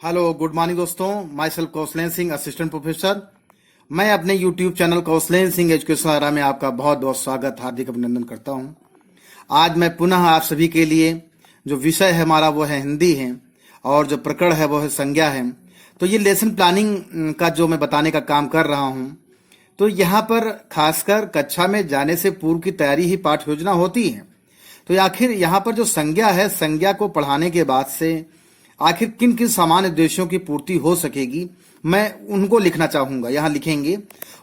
Hello good morning दोस्तों। Myself Kaushlen Singh, assistant professor. मैं अपने YouTube channel Kaushlen Singh education Arrah में आपका बहुत बहुत स्वागत, हार्दिक अभिनंदन करता हूं। आज मैं पुनः आप सभी के लिए जो विषय है हमारा वो है हिंदी है, और जो प्रकरण है वो है संज्ञा है। तो ये लेसन प्लानिंग का जो मैं बताने का काम कर रहा हूं, तो यहाँ पर खासकर कक्षा में जाने से पूर्व की तैयारी ही पाठ योजना होती है। तो आखिर यहाँ पर जो संज्ञा है, संज्ञा को पढ़ाने के बाद से आखिर किन किन सामान्य उद्देश्यों की पूर्ति हो सकेगी, मैं उनको लिखना चाहूंगा, यहाँ लिखेंगे।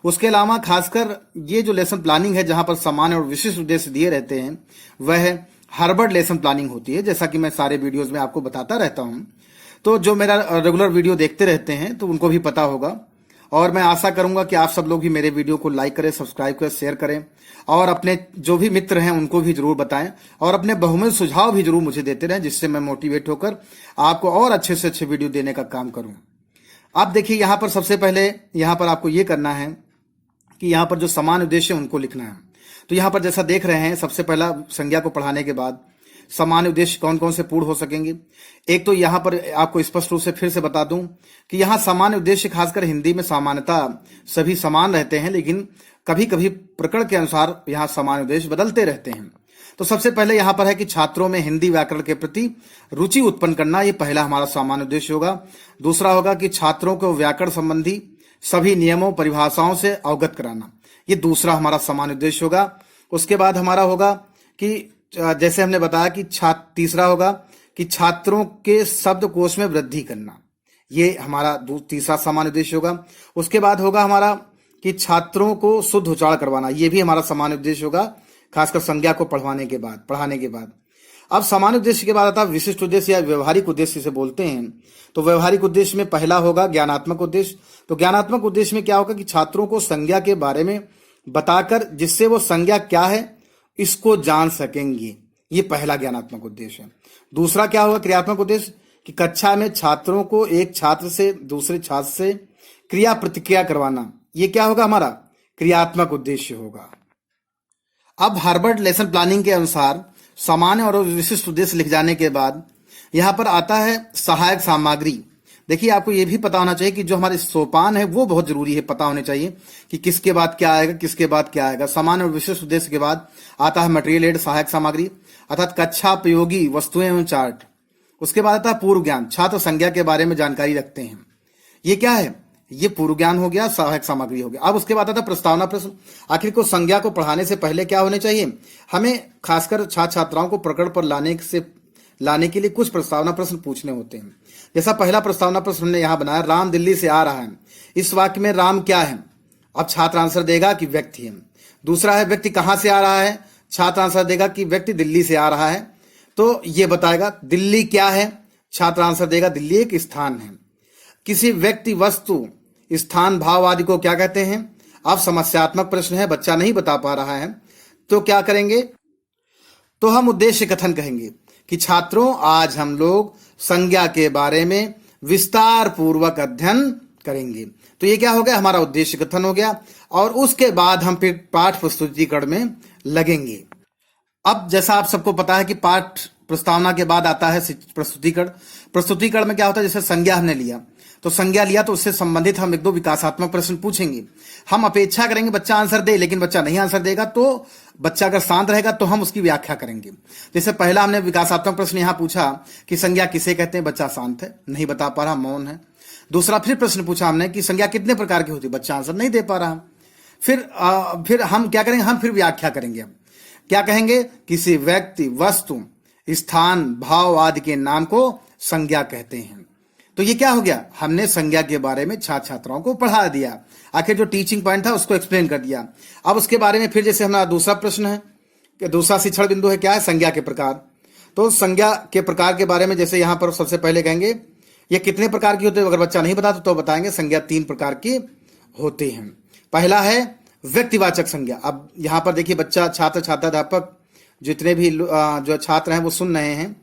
उसके अलावा खासकर ये जो लेसन प्लानिंग है जहां पर सामान्य और विशिष्ट उद्देश्य दिए रहते हैं, वह हार्वर्ड लेसन प्लानिंग होती है, जैसा कि मैं सारे वीडियोज में आपको बताता रहता हूं। तो जो मेरा रेगुलर वीडियो देखते रहते हैं तो उनको भी पता होगा, और मैं आशा करूंगा कि आप सब लोग भी मेरे वीडियो को लाइक करें, सब्सक्राइब करें, शेयर करें, और अपने जो भी मित्र हैं उनको भी जरूर बताएं, और अपने बहुमूल्य सुझाव भी जरूर मुझे देते रहें, जिससे मैं मोटिवेट होकर आपको और अच्छे से अच्छे वीडियो देने का काम करूं। अब देखिए, यहाँ पर सबसे पहले यहाँ पर आपको ये करना है कि यहाँ पर जो समान उद्देश्य है उनको लिखना है। तो यहाँ पर जैसा देख रहे हैं, सबसे पहला संज्ञा को पढ़ाने के बाद सामान्य उद्देश्य कौन कौन से पूर्ण हो सकेंगे। एक तो यहाँ पर आपको स्पष्ट रूप से फिर से बता दूं कि यहाँ सामान्य उद्देश्य खासकर हिंदी में सामान्यतः सभी समान रहते हैं, लेकिन कभी कभी प्रकरण के अनुसार यहाँ सामान्य उद्देश्य बदलते रहते हैं। तो सबसे पहले यहाँ पर है कि छात्रों में हिंदी व्याकरण के प्रति रुचि उत्पन्न करना, ये पहला हमारा सामान्य उद्देश्य होगा। दूसरा होगा कि छात्रों को व्याकरण संबंधी सभी नियमों परिभाषाओं से अवगत कराना, ये दूसरा हमारा सामान्य उद्देश्य होगा। उसके बाद हमारा होगा कि जैसे हमने बताया कि तीसरा होगा कि छात्रों के शब्दकोश में वृद्धि करना, ये हमारा तीसरा सामान्य उद्देश्य होगा। उसके बाद होगा हमारा कि छात्रों को शुद्ध उच्चारण करवाना, ये भी हमारा सामान्य उद्देश्य होगा, खासकर संज्ञा को पढ़ाने के बाद। अब सामान्य उद्देश्य के बाद आता है विशिष्ट उद्देश्य या व्यवहारिक उद्देश्य से बोलते हैं। तो व्यवहारिक उद्देश्य में पहला होगा ज्ञानात्मक उद्देश्य। तो ज्ञानात्मक उद्देश्य में क्या होगा कि छात्रों को संज्ञा के बारे में बताकर जिससे वो संज्ञा क्या है इसको जान सकेंगे, ये पहला ज्ञानात्मक उद्देश्य है। दूसरा क्या होगा क्रियात्मक उद्देश्य, कि कक्षा में छात्रों को एक छात्र से दूसरे छात्र से क्रिया प्रतिक्रिया करवाना, ये क्या होगा हमारा क्रियात्मक उद्देश्य होगा। अब हार्वर्ड लेसन प्लानिंग के अनुसार सामान्य और विशिष्ट उद्देश्य लिख जाने के बाद यहां पर आता है सहायक सामग्री। देखिए, आपको यह भी पता होना चाहिए कि जो हमारे सोपान है वो बहुत जरूरी है, पता होने चाहिए कि किसके बाद क्या आएगा, किसके बाद क्या आएगा। सामान्य और विशिष्ट उद्देश्य के बाद आता है मटेरियल एड, सहायक सामग्री, अर्थात कक्षा उपयोगी वस्तुएं एवं चार्ट। उसके बाद आता है पूर्व ज्ञान, छात्र संज्ञा के बारे में जानकारी रखते हैं, ये क्या है, ये पूर्व ज्ञान हो गया, सहायक सामग्री हो गया। अब उसके बाद आता है प्रस्तावना प्रश्न। आखिर को संज्ञा को पढ़ाने से पहले क्या होने चाहिए, हमें खासकर छात्र छात्राओं को प्रकरण पर लाने के लिए कुछ प्रस्तावना प्रश्न पूछने होते हैं। जैसा पहला प्रस्तावना प्रश्न हमने यहाँ बनाया, राम दिल्ली से आ रहा है, इस वाक्य में राम क्या है। अब छात्र आंसर देगा कि व्यक्ति है। दूसरा है व्यक्ति कहां से आ रहा है, छात्र आंसर देगा कि व्यक्ति दिल्ली से आ रहा है, तो ये बताएगा दिल्ली क्या है, छात्र आंसर देगा दिल्ली एक स्थान है। किसी व्यक्ति वस्तु स्थान भाव आदि को क्या कहते हैं। अब समस्यात्मक प्रश्न है, बच्चा नहीं बता पा रहा है, तो क्या करेंगे, तो हम उद्देश्य कथन कहेंगे कि छात्रों आज हम लोग संज्ञा के बारे में विस्तार पूर्वक अध्ययन करेंगे। तो ये क्या हो गया, हमारा उद्देश्य कथन हो गया, और उसके बाद हम फिर पाठ प्रस्तुतिकरण में लगेंगे। अब जैसा आप सबको पता है कि पाठ प्रस्तावना के बाद आता है प्रस्तुतिकरण। प्रस्तुतिकरण में क्या होता है, जैसे संज्ञा हमने लिया, तो संज्ञा लिया तो उससे संबंधित हम एक दो विकासात्मक प्रश्न पूछेंगे। हम अपेक्षा करेंगे बच्चा आंसर दे, लेकिन बच्चा नहीं आंसर देगा तो बच्चा अगर शांत रहेगा तो हम उसकी व्याख्या करेंगे। जैसे पहला हमने विकासात्मक प्रश्न यहाँ पूछा कि संज्ञा किसे कहते हैं, बच्चा शांत है, नहीं बता पा रहा, मौन है। दूसरा फिर प्रश्न पूछा हमने कि संज्ञा कितने प्रकार की होती है, बच्चा आंसर नहीं दे पा रहा। फिर हम क्या करेंगे, हम फिर व्याख्या करेंगे। हम क्या कहेंगे, किसी व्यक्ति वस्तु स्थान भाव आदि के नाम को संज्ञा कहते हैं। तो ये क्या हो गया, हमने संज्ञा के बारे में छात्र छात्राओं को पढ़ा दिया, आखिर जो टीचिंग पॉइंट था उसको एक्सप्लेन कर दिया। अब उसके बारे में फिर जैसे हमारा दूसरा प्रश्न है कि दूसरा शिक्षण बिंदु है क्या है, संज्ञा के प्रकार। तो संज्ञा के प्रकार के बारे में जैसे यहाँ पर सबसे पहले कहेंगे ये कितने प्रकार की होते हैं, अगर बच्चा नहीं बताता तो बताएंगे संज्ञा 3 प्रकार की होते हैं। पहला है व्यक्तिवाचक संज्ञा। अब यहाँ पर देखिए बच्चा छात्र अध्यापक जितने भी जो छात्र हैं वो सुन रहे हैं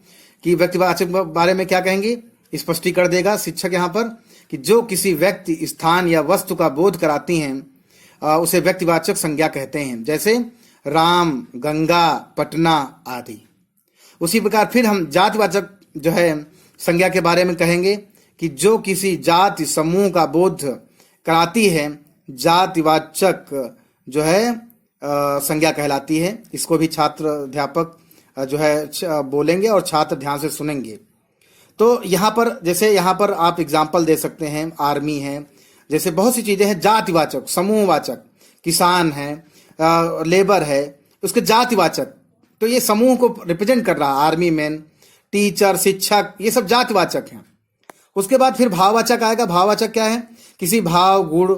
कि व्यक्तिवाचक बारे में क्या कहेंगे, स्पष्टीकरण देगा शिक्षक यहाँ पर कि जो किसी व्यक्ति स्थान या वस्तु का बोध कराती हैं उसे व्यक्तिवाचक संज्ञा कहते हैं, जैसे राम, गंगा, पटना आदि। उसी प्रकार फिर हम जातिवाचक जो है संज्ञा के बारे में कहेंगे कि जो किसी जाति समूह का बोध कराती है, जातिवाचक जो है संज्ञा कहलाती है। इसको भी छात्र अध्यापक जो है बोलेंगे और छात्र ध्यान से सुनेंगे। तो यहाँ पर जैसे यहाँ पर आप एग्जाम्पल दे सकते हैं, आर्मी है, जैसे बहुत सी चीजें हैं जातिवाचक, समूहवाचक, किसान है, लेबर है, उसके जातिवाचक, तो ये समूह को रिप्रेजेंट कर रहा है। आर्मी मैन, टीचर, शिक्षक, ये सब जातिवाचक हैं। उसके बाद फिर भाववाचक आएगा। भाववाचक क्या है? किसी भाव, गुण,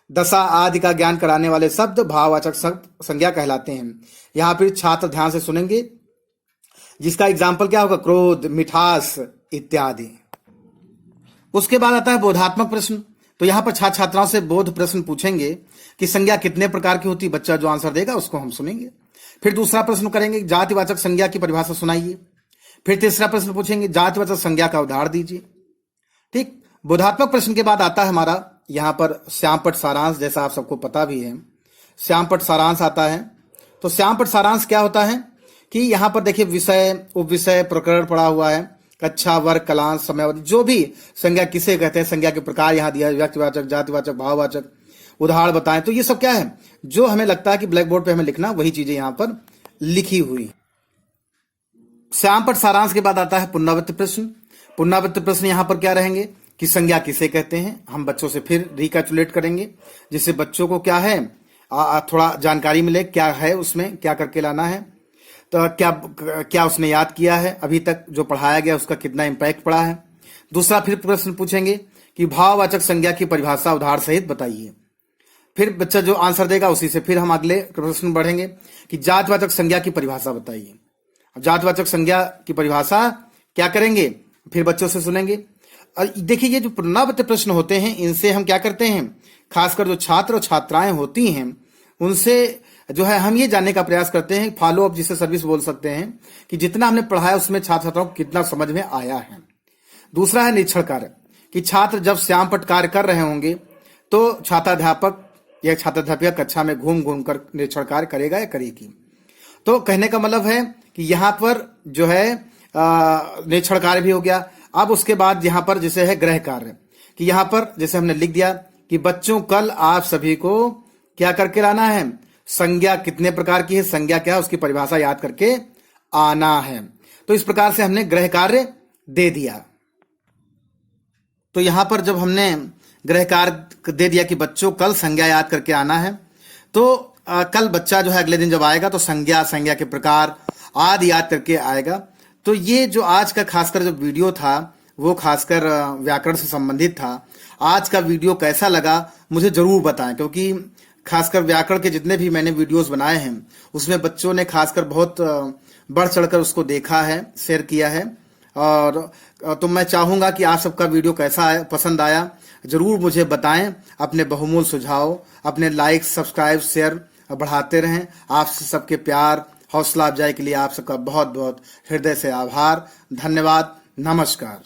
दशा आदि का ज्ञान कराने वाले शब्द भाववाचक शब्द संज्ञा कहलाते हैं। यहाँ फिर छात्र ध्यान से सुनेंगे, जिसका एग्जाम्पल क्या होगा? क्रोध, मिठास इत्यादि। उसके बाद आता है बोधात्मक प्रश्न। तो यहाँ पर छात्र छात्राओं से बोध प्रश्न पूछेंगे कि संज्ञा कितने प्रकार की होती है। बच्चा जो आंसर देगा उसको हम सुनेंगे। फिर दूसरा प्रश्न करेंगे, जातिवाचक संज्ञा की परिभाषा सुनाइए। फिर तीसरा प्रश्न पूछेंगे, जातिवाचक संज्ञा का उदाहरण दीजिए। ठीक। बोधात्मक प्रश्न के बाद आता है हमारा यहाँ पर श्यामपट्ट सारांश, जैसा आप सबको पता भी है। श्यामपट्ट सारांश आता है। तो श्यामपट्ट सारांश क्या होता है कि यहाँ पर देखिए विषय, उपविषय, प्रकरण पड़ा हुआ है, कक्षा, वर्ग, कलांश, समयावधि, जो भी संज्ञा किसे कहते हैं, संज्ञा के प्रकार यहाँ दिया है, व्यक्तिवाचक, जातिवाचक, भाववाचक, उदाहरण बताएं। तो ये सब क्या है, जो हमें लगता है कि ब्लैक बोर्ड पे हमें लिखना, वही चीजें यहाँ पर लिखी हुई। श्यामपट्ट सारांश के बाद आता है पुनरावृत्ति प्रश्न। पुनरावृत्ति प्रश्न यहाँ पर क्या रहेंगे कि संज्ञा किसे कहते हैं। हम बच्चों से फिर रिकैलकुलेट करेंगे, जिससे बच्चों को क्या है थोड़ा जानकारी मिले, क्या है उसमें, क्या करके लाना है, तो क्या उसने याद किया है, अभी तक जो पढ़ाया गया उसका कितना इम्पैक्ट पड़ा है। दूसरा फिर प्रश्न पूछेंगे कि भाववाचक संज्ञा की परिभाषा उदाहरण सहित बताइए। फिर बच्चा जो आंसर देगा उसी से फिर हम अगले प्रश्न बढ़ेंगे कि जातिवाचक संज्ञा की परिभाषा बताइए। जातिवाचक संज्ञा की परिभाषा क्या करेंगे, फिर बच्चों से सुनेंगे। देखिए ये जो पुनरावृत्त प्रश्न होते हैं, इनसे हम क्या करते हैं, खासकर जो छात्र और छात्राएं होती हैं उनसे जो है हम ये जानने का प्रयास करते हैं, फॉलो अप जिसे सर्विस बोल सकते हैं, कि जितना हमने पढ़ाया उसमें छात्र छात्राओं को कितना समझ में आया है। दूसरा है निरीक्षण कार्य, कि छात्र जब श्यामपट्ट कार्य कर रहे होंगे तो छात्राध्यापक या छात्राध्यापिका कक्षा में घूम घूम कर निरीक्षण कार्य करेगा या करेगी। तो कहने का मतलब है कि यहाँ पर जो है निरीक्षण कार्य भी हो गया। अब उसके बाद यहाँ पर जैसे है गृह कार्य, कि यहाँ पर जैसे हमने लिख दिया कि बच्चों कल आप सभी को क्या करके लाना है, संज्ञा कितने प्रकार की है, संज्ञा क्या है, उसकी परिभाषा याद करके आना है। तो इस प्रकार से हमने गृह कार्य दे दिया। तो यहां पर जब हमने गृह कार्य दे दिया कि बच्चों कल संज्ञा याद करके आना है, तो कल बच्चा जो है अगले दिन जब आएगा तो संज्ञा, संज्ञा के प्रकार आदि याद करके आएगा। तो ये जो आज का खासकर जो वीडियो था वो खासकर व्याकरण से संबंधित था। आज का वीडियो कैसा लगा मुझे जरूर बताएं, क्योंकि खासकर व्याकरण के जितने भी मैंने वीडियोस बनाए हैं उसमें बच्चों ने खासकर बहुत बढ़ चढ़कर उसको देखा है, शेयर किया है। और तो मैं चाहूंगा कि आप सबका वीडियो कैसा आया, पसंद आया, जरूर मुझे बताएं। अपने बहुमूल्य सुझाव, अपने लाइक, सब्सक्राइब, शेयर बढ़ाते रहें। आप सबके प्यार, हौसला अफजाई के लिए आप सबका बहुत बहुत हृदय से आभार। धन्यवाद। नमस्कार।